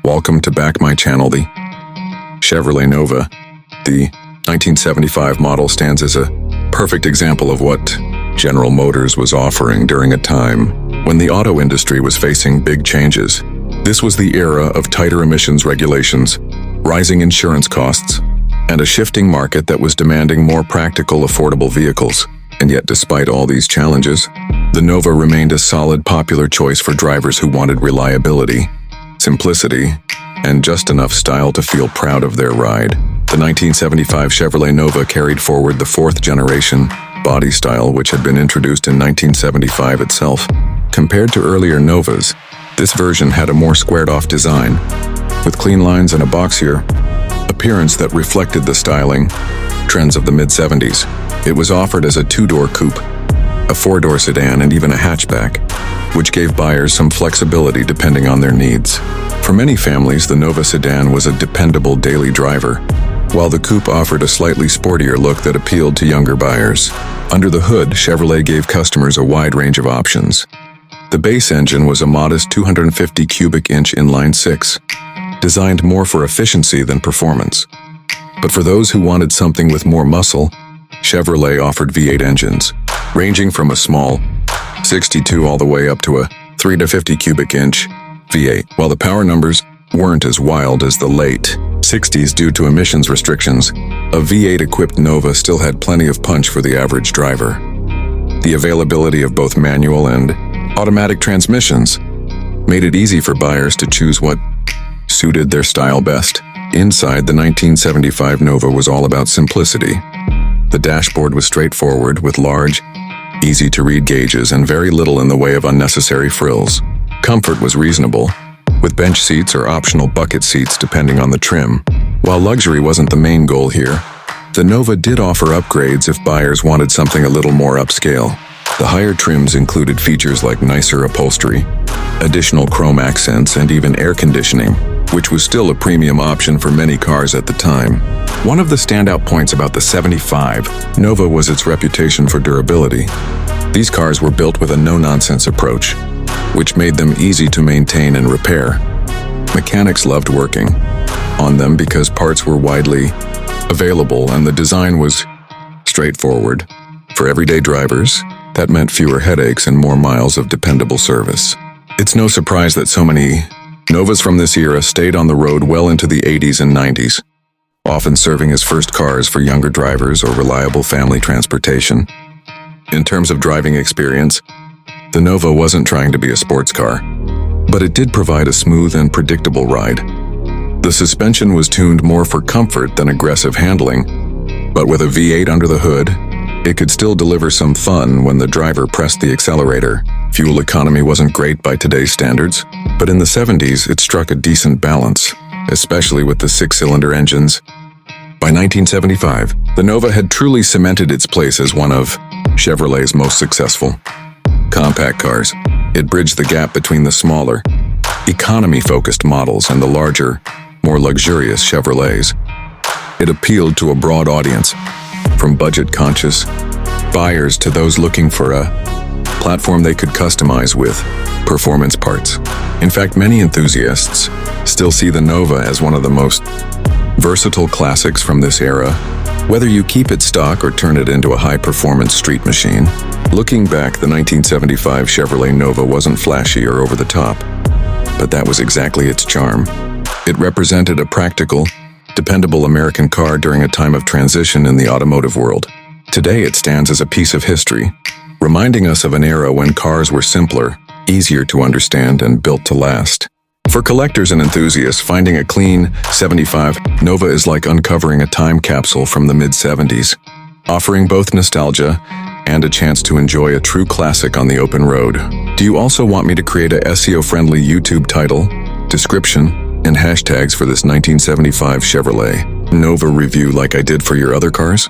Welcome to back my channel. The Chevrolet Nova, the 1975 model, stands as a perfect example of what General Motors was offering during a time when the auto industry was facing big changes. This was the era of tighter emissions regulations, rising insurance costs, and a shifting market that was demanding more practical, affordable vehicles. And yet, despite all these challenges, the Nova remained a solid, popular choice for drivers who wanted reliability, simplicity, and just enough style to feel proud of their ride. The 1975 Chevrolet Nova carried forward the fourth-generation body style which had been introduced in 1975 itself. Compared to earlier Novas, this version had a more squared-off design, with clean lines and a boxier appearance that reflected the styling trends of the mid-70s. It was offered as a two-door coupe, a four-door sedan, and even a hatchback, which gave buyers some flexibility depending on their needs. For many families, the Nova sedan was a dependable daily driver, while the coupe offered a slightly sportier look that appealed to younger buyers. Under the hood, Chevrolet gave customers a wide range of options. The base engine was a modest 250 cubic inch inline-six, designed more for efficiency than performance. But for those who wanted something with more muscle, Chevrolet offered V8 engines, ranging from a small 62 all the way up to a 3 to 50 cubic inch V8. While the power numbers weren't as wild as the late 60s due to emissions restrictions, a V8-equipped Nova still had plenty of punch for the average driver. The availability of both manual and automatic transmissions made it easy for buyers to choose what suited their style best. Inside, the 1975 Nova was all about simplicity. The dashboard was straightforward, with large, easy-to-read gauges and very little in the way of unnecessary frills. Comfort was reasonable, with bench seats or optional bucket seats depending on the trim. While luxury wasn't the main goal here, the Nova did offer upgrades if buyers wanted something a little more upscale. The higher trims included features like nicer upholstery, additional chrome accents, and even air conditioning, which was still a premium option for many cars at the time. One of the standout points about the 75 Nova was its reputation for durability. These cars were built with a no-nonsense approach, which made them easy to maintain and repair. Mechanics loved working on them because parts were widely available and the design was straightforward. For everyday drivers, that meant fewer headaches and more miles of dependable service. It's no surprise that so many Novas from this era stayed on the road well into the 80s and 90s, often serving as first cars for younger drivers or reliable family transportation. In terms of driving experience, the Nova wasn't trying to be a sports car, but it did provide a smooth and predictable ride. The suspension was tuned more for comfort than aggressive handling, but with a V8 under the hood, it could still deliver some fun when the driver pressed the accelerator. Fuel economy wasn't great by today's standards, but in the 70s it struck a decent balance, especially with the six-cylinder engines. By 1975, the Nova had truly cemented its place as one of Chevrolet's most successful compact cars. It bridged the gap between the smaller, economy-focused models and the larger, more luxurious Chevrolets. It appealed to a broad audience, from budget-conscious buyers to those looking for a platform they could customize with performance parts. In fact, many enthusiasts still see the Nova as one of the most versatile classics from this era, whether you keep it stock or turn it into a high-performance street machine. Looking back, the 1975 Chevrolet Nova wasn't flashy or over the top, but that was exactly its charm. It represented a practical, dependable American car during a time of transition in the automotive world. Today it stands as a piece of history, reminding us of an era when cars were simpler, easier to understand, and built to last. For collectors and enthusiasts, finding a clean 75 Nova is like uncovering a time capsule from the mid-70s, offering both nostalgia and a chance to enjoy a true classic on the open road. Do you also want me to create a SEO-friendly YouTube title, description, and hashtags for this 1975 Chevrolet Nova review like I did for your other cars?